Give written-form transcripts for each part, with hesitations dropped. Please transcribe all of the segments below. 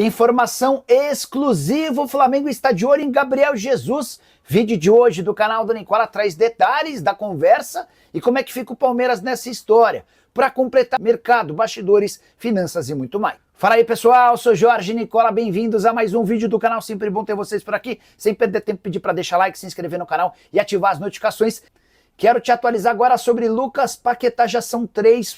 Informação exclusiva, o Flamengo está de olho em Gabriel Jesus. Vídeo de hoje do canal do Nicola traz detalhes da conversa e como é que fica o Palmeiras nessa história. Para completar mercado, bastidores, finanças e muito mais. Fala aí pessoal, sou Jorge Nicola, bem-vindos a mais um vídeo do canal. Sempre bom ter vocês por aqui. Sem perder tempo, pedir para deixar like, se inscrever no canal e ativar as notificações. Quero te atualizar agora sobre Lucas Paquetá. Já são 3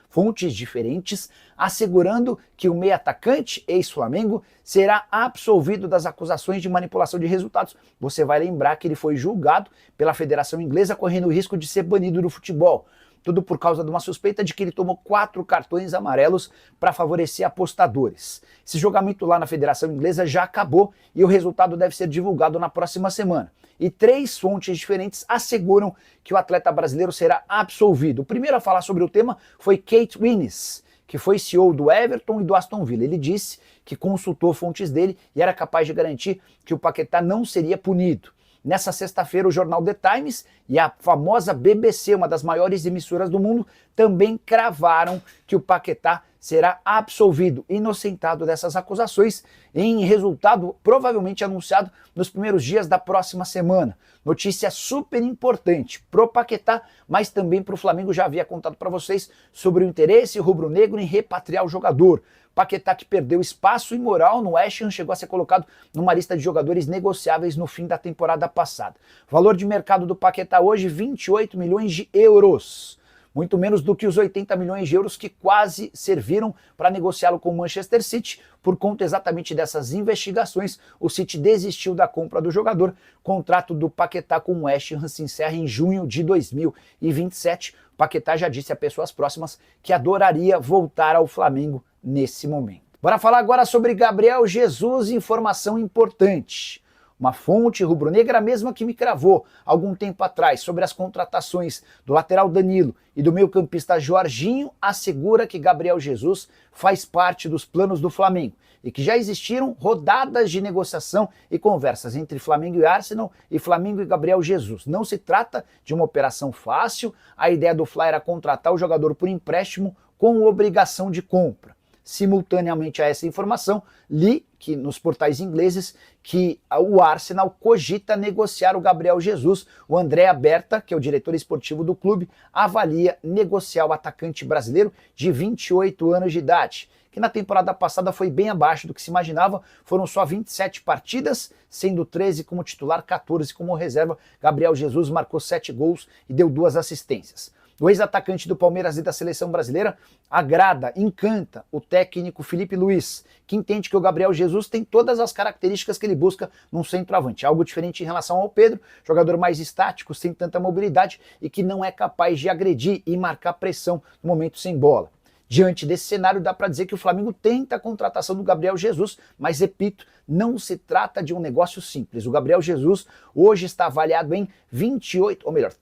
fontes diferentes, assegurando que o meio atacante, ex-Flamengo, será absolvido das acusações de manipulação de resultados. Você vai lembrar que ele foi julgado pela Federação Inglesa, correndo o risco de ser banido do futebol. Tudo por causa de uma suspeita de que ele tomou 4 cartões amarelos para favorecer apostadores. Esse julgamento lá na Federação Inglesa já acabou e o resultado deve ser divulgado na próxima semana. E 3 fontes diferentes asseguram que o atleta brasileiro será absolvido. O primeiro a falar sobre o tema foi Kate Winnes, que foi CEO do Everton e do Aston Villa. Ele disse que consultou fontes dele e era capaz de garantir que o Paquetá não seria punido. Nessa sexta-feira, o jornal The Times e a famosa BBC, uma das maiores emissoras do mundo, também cravaram que o Paquetá será absolvido, inocentado dessas acusações, em resultado provavelmente anunciado nos primeiros dias da próxima semana. Notícia super importante pro Paquetá, mas também pro Flamengo. Já havia contado para vocês sobre o interesse rubro-negro em repatriar o jogador. Paquetá, que perdeu espaço e moral no West Ham, chegou a ser colocado numa lista de jogadores negociáveis no fim da temporada passada. Valor de mercado do Paquetá hoje, 28 milhões de euros. Muito menos do que os 80 milhões de euros que quase serviram para negociá-lo com o Manchester City. Por conta exatamente dessas investigações, o City desistiu da compra do jogador. O contrato do Paquetá com o West Ham se encerra em junho de 2027. O Paquetá já disse a pessoas próximas que adoraria voltar ao Flamengo nesse momento. Bora falar agora sobre Gabriel Jesus, informação importante. Uma fonte rubro-negra, a mesma que me cravou algum tempo atrás sobre as contratações do lateral Danilo e do meio-campista Jorginho, assegura que Gabriel Jesus faz parte dos planos do Flamengo e que já existiram rodadas de negociação e conversas entre Flamengo e Arsenal e Flamengo e Gabriel Jesus. Não se trata de uma operação fácil, a ideia do Fly era contratar o jogador por empréstimo com obrigação de compra. Simultaneamente a essa informação, li que nos portais ingleses que o Arsenal cogita negociar o Gabriel Jesus. O André Berta, que é o diretor esportivo do clube, avalia negociar o atacante brasileiro de 28 anos de idade, que na temporada passada foi bem abaixo do que se imaginava. Foram só 27 partidas, sendo 13 como titular, 14 como reserva. Gabriel Jesus marcou 7 gols e deu 2 assistências. O ex-atacante do Palmeiras e da seleção brasileira agrada, encanta o técnico Felipe Luiz, que entende que o Gabriel Jesus tem todas as características que ele busca num centroavante. Algo diferente em relação ao Pedro, jogador mais estático, sem tanta mobilidade e que não é capaz de agredir e marcar pressão no momento sem bola. Diante desse cenário, dá para dizer que o Flamengo tenta a contratação do Gabriel Jesus, mas repito, não se trata de um negócio simples. O Gabriel Jesus hoje está avaliado em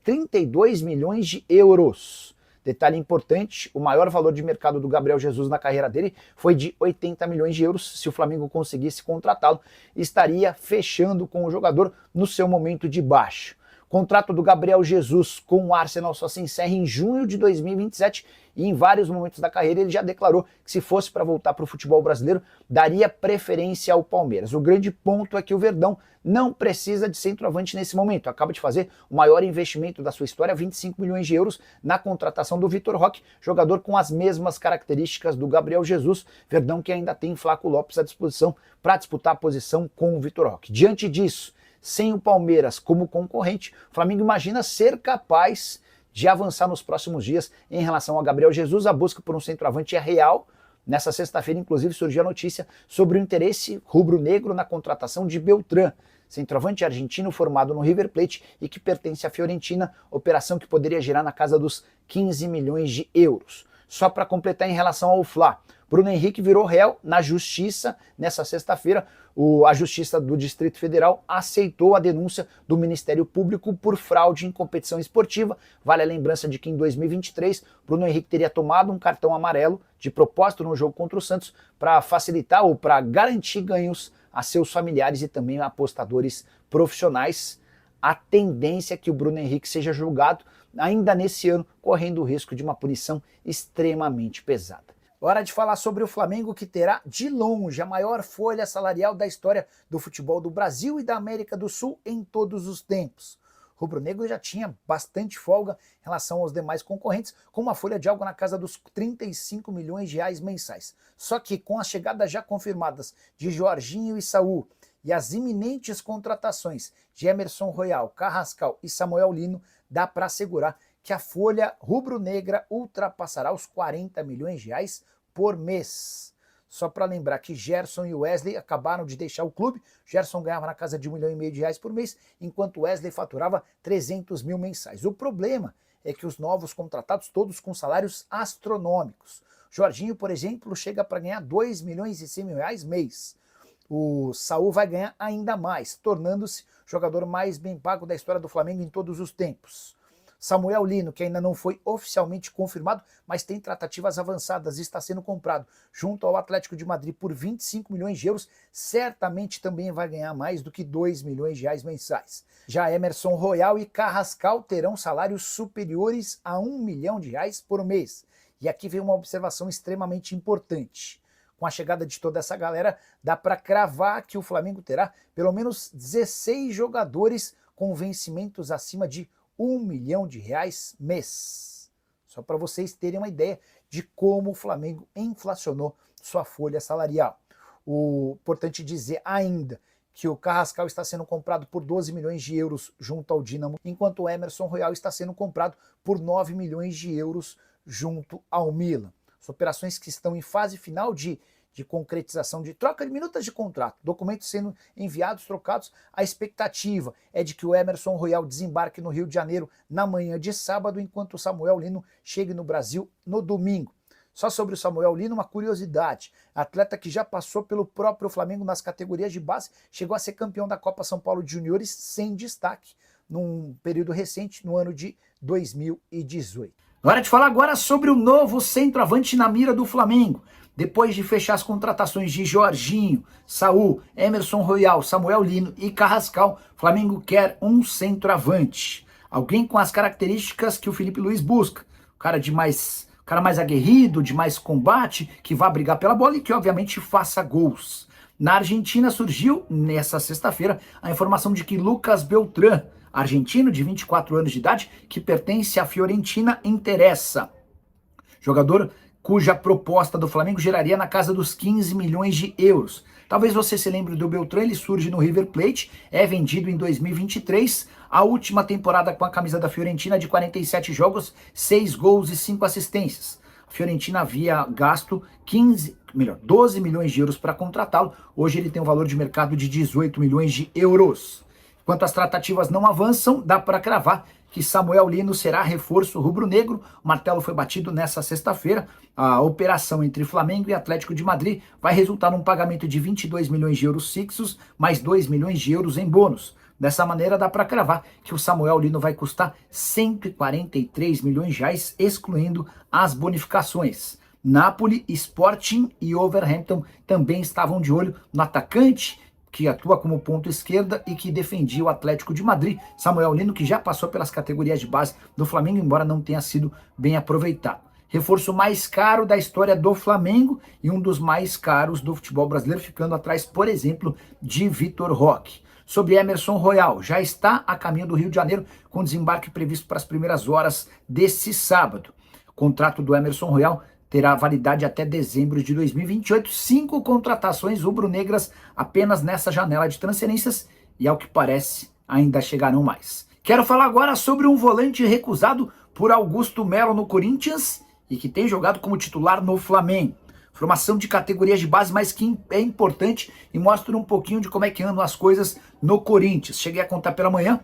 32 milhões de euros. Detalhe importante, o maior valor de mercado do Gabriel Jesus na carreira dele foi de 80 milhões de euros. Se o Flamengo conseguisse contratá-lo, estaria fechando com o jogador no seu momento de baixa. O contrato do Gabriel Jesus com o Arsenal só se encerra em junho de 2027 e em vários momentos da carreira ele já declarou que se fosse para voltar para o futebol brasileiro, daria preferência ao Palmeiras. O grande ponto é que o Verdão não precisa de centroavante nesse momento. Acaba de fazer o maior investimento da sua história, 25 milhões de euros, na contratação do Vitor Roque, jogador com as mesmas características do Gabriel Jesus. Verdão que ainda tem Flaco Lopes à disposição para disputar a posição com o Vitor Roque. Diante disso, sem o Palmeiras como concorrente, o Flamengo imagina ser capaz de avançar nos próximos dias em relação a Gabriel Jesus. A busca por um centroavante é real. Nessa sexta-feira, inclusive, surgiu a notícia sobre o interesse rubro-negro na contratação de Beltrán, centroavante argentino formado no River Plate e que pertence à Fiorentina, operação que poderia girar na casa dos 15 milhões de euros. Só para completar em relação ao Fla, Bruno Henrique virou réu na justiça nessa sexta-feira. A Justiça do Distrito Federal aceitou a denúncia do Ministério Público por fraude em competição esportiva. Vale a lembrança de que em 2023, Bruno Henrique teria tomado um cartão amarelo de propósito no jogo contra o Santos para facilitar ou para garantir ganhos a seus familiares e também a apostadores profissionais. A tendência é que o Bruno Henrique seja julgado ainda nesse ano, correndo o risco de uma punição extremamente pesada. Hora de falar sobre o Flamengo, que terá, de longe, a maior folha salarial da história do futebol do Brasil e da América do Sul em todos os tempos. O rubro-negro já tinha bastante folga em relação aos demais concorrentes, com uma folha de algo na casa dos 35 milhões de reais mensais. Só que com as chegadas já confirmadas de Jorginho e Saul e as iminentes contratações de Emerson Royal, Carrascal e Samuel Lino, dá para assegurar que a folha rubro-negra ultrapassará os 40 milhões de reais por mês. Só para lembrar que Gerson e Wesley acabaram de deixar o clube. Gerson ganhava na casa de R$1,5 milhão por mês, enquanto Wesley faturava 300 mil mensais. O problema é que os novos contratados, todos com salários astronômicos. Jorginho, por exemplo, chega para ganhar R$2,1 milhões mês. O Saul vai ganhar ainda mais, tornando-se o jogador mais bem pago da história do Flamengo em todos os tempos. Samuel Lino, que ainda não foi oficialmente confirmado, mas tem tratativas avançadas e está sendo comprado junto ao Atlético de Madrid por 25 milhões de euros, certamente também vai ganhar mais do que R$2 milhões mensais. Já Emerson Royal e Carrascal terão salários superiores a R$1 milhão por mês. E aqui vem uma observação extremamente importante. Com a chegada de toda essa galera, dá para cravar que o Flamengo terá pelo menos 16 jogadores com vencimentos acima de R$1 milhão mês. Só para vocês terem uma ideia de como o Flamengo inflacionou sua folha salarial. Importante dizer ainda que o Carrascal está sendo comprado por 12 milhões de euros junto ao Dinamo, enquanto o Emerson Royal está sendo comprado por 9 milhões de euros junto ao Milan. As operações que estão em fase final de concretização de troca de minutas de contrato, documentos sendo enviados, trocados. A expectativa é de que o Emerson Royal desembarque no Rio de Janeiro na manhã de sábado, enquanto o Samuel Lino chegue no Brasil no domingo. Só sobre o Samuel Lino, uma curiosidade: atleta que já passou pelo próprio Flamengo nas categorias de base, chegou a ser campeão da Copa São Paulo de Juniores sem destaque, num período recente, no ano de 2018. Hora de falar agora sobre o novo centroavante na mira do Flamengo. Depois de fechar as contratações de Jorginho, Saul, Emerson Royal, Samuel Lino e Carrascal, o Flamengo quer um centroavante. Alguém com as características que o Felipe Luiz busca. O cara mais aguerrido, de mais combate, que vá brigar pela bola e que obviamente faça gols. Na Argentina surgiu, nessa sexta-feira, a informação de que Lucas Beltrán, argentino de 24 anos de idade, que pertence à Fiorentina, interessa. Jogador cuja proposta do Flamengo geraria na casa dos 15 milhões de euros. Talvez você se lembre do Beltrán, ele surge no River Plate, é vendido em 2023, a última temporada com a camisa da Fiorentina de 47 jogos, 6 gols e 5 assistências. A Fiorentina havia gasto 12 milhões de euros para contratá-lo, hoje ele tem um valor de mercado de 18 milhões de euros. Enquanto as tratativas não avançam, dá para cravar que Samuel Lino será reforço rubro-negro. O martelo foi batido nessa sexta-feira. A operação entre Flamengo e Atlético de Madrid vai resultar num pagamento de 22 milhões de euros fixos, mais 2 milhões de euros em bônus. Dessa maneira, dá para cravar que o Samuel Lino vai custar 143 milhões de reais, excluindo as bonificações. Napoli, Sporting e Wolverhampton também estavam de olho no atacante, que atua como ponto esquerda e que defendia o Atlético de Madrid, Samuel Lino, que já passou pelas categorias de base do Flamengo, embora não tenha sido bem aproveitado. Reforço mais caro da história do Flamengo e um dos mais caros do futebol brasileiro, ficando atrás, por exemplo, de Vitor Roque. Sobre Emerson Royal, já está a caminho do Rio de Janeiro, com desembarque previsto para as primeiras horas desse sábado. O contrato do Emerson Royal terá validade até dezembro de 2028, 5 contratações rubro-negras apenas nessa janela de transferências e, ao que parece, ainda chegarão mais. Quero falar agora sobre um volante recusado por Augusto Melo no Corinthians e que tem jogado como titular no Flamengo. Formação de categorias de base, mas que é importante e mostra um pouquinho de como é que andam as coisas no Corinthians. Cheguei a contar pela manhã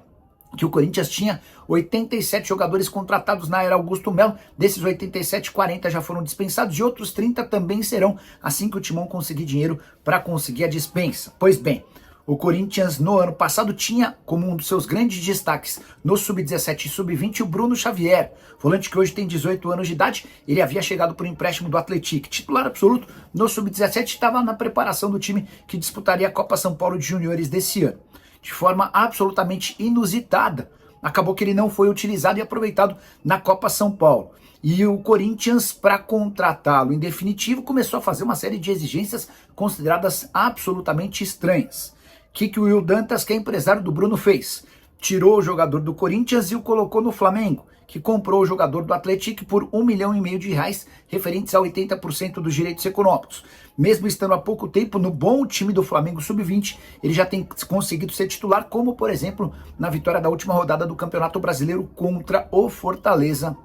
que o Corinthians tinha 87 jogadores contratados na era Augusto Melo. Desses 87, 40 já foram dispensados e outros 30 também serão assim que o Timão conseguir dinheiro para conseguir a dispensa. Pois bem, o Corinthians no ano passado tinha como um dos seus grandes destaques no Sub-17 e Sub-20 o Bruno Xavier, volante que hoje tem 18 anos de idade. Ele havia chegado por empréstimo do Atlético, titular absoluto no Sub-17, estava na preparação do time que disputaria a Copa São Paulo de Juniores desse ano. De forma absolutamente inusitada, acabou que ele não foi utilizado e aproveitado na Copa São Paulo. E o Corinthians, para contratá-lo em definitivo, começou a fazer uma série de exigências consideradas absolutamente estranhas. O que o Will Dantas, que é empresário do Bruno, fez? Tirou o jogador do Corinthians e o colocou no Flamengo, que comprou o jogador do Atlético por R$1,5 milhão de reais, referentes a 80% dos direitos econômicos. Mesmo estando há pouco tempo no bom time do Flamengo Sub-20, ele já tem conseguido ser titular, como por exemplo na vitória da última rodada do Campeonato Brasileiro contra o Fortaleza.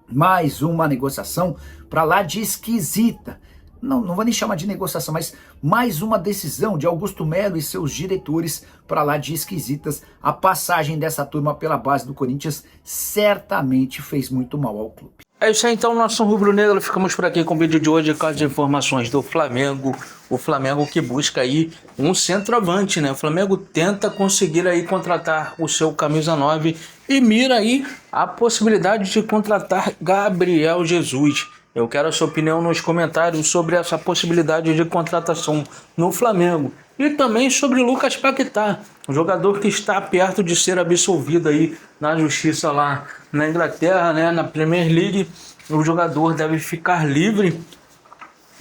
Mais uma negociação para lá de esquisita. Não vou nem chamar de negociação, mas mais uma decisão de Augusto Melo e seus diretores para lá de esquisitas. A passagem dessa turma pela base do Corinthians certamente fez muito mal ao clube. É isso aí, então, nosso rubro-negro. Ficamos por aqui com o vídeo de hoje com as informações do Flamengo. O Flamengo que busca aí um centroavante, né? O Flamengo tenta conseguir aí contratar o seu camisa 9 e mira aí a possibilidade de contratar Gabriel Jesus. Eu quero a sua opinião nos comentários sobre essa possibilidade de contratação no Flamengo. E também sobre Lucas Paquetá, um jogador que está perto de ser absolvido aí na justiça lá na Inglaterra, né, na Premier League. O jogador deve ficar livre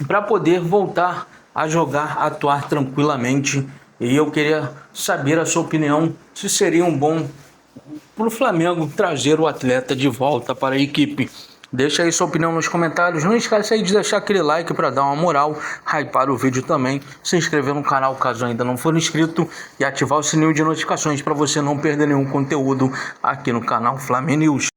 para poder voltar a jogar, a atuar tranquilamente. E eu queria saber a sua opinião, se seria um bom para o Flamengo trazer o atleta de volta para a equipe. Deixa aí sua opinião nos comentários. Não esquece aí de deixar aquele like para dar uma moral, hypar o vídeo também, se inscrever no canal caso ainda não for inscrito e ativar o sininho de notificações para você não perder nenhum conteúdo aqui no canal Flamengo News.